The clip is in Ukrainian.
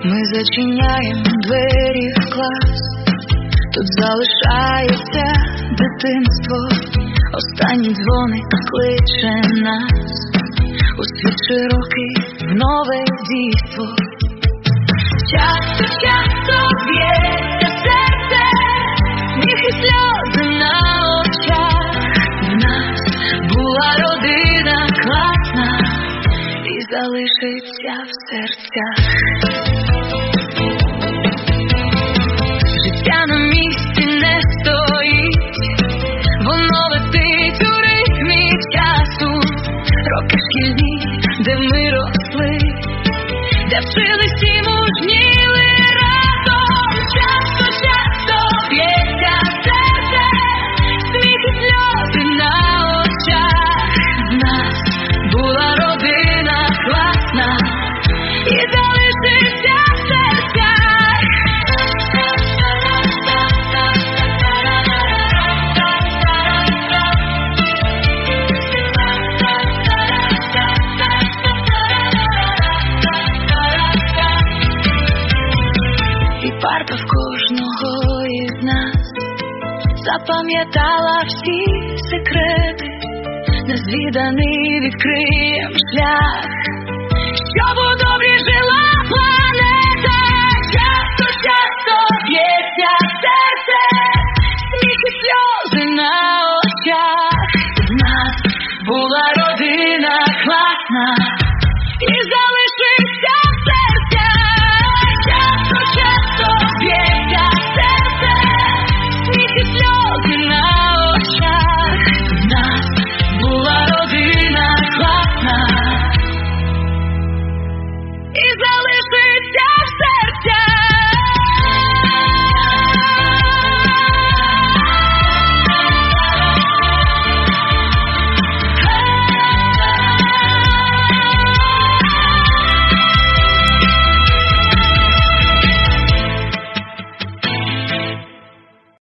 Ми зачиняємо двері в клас, тут залишається дитинство. Останній дзвоник кличе нас у світ широкий, в нове дійство. Часто б'ється серце, сміх і сльози на очах. В нас була родина класна і залишиться в серцях. Життя на місці не стоїть, воно летить у ритмі часу. Роки шкільні, де ми росли, де вчились і мужніли разом. Часто б'ється серце, сміх і сльози на очах. В нас була родина класна і залишиться в серцях. І парта в кожного із нас запам'ятала всі секрети, незвіданий відкриєм шлях, щоб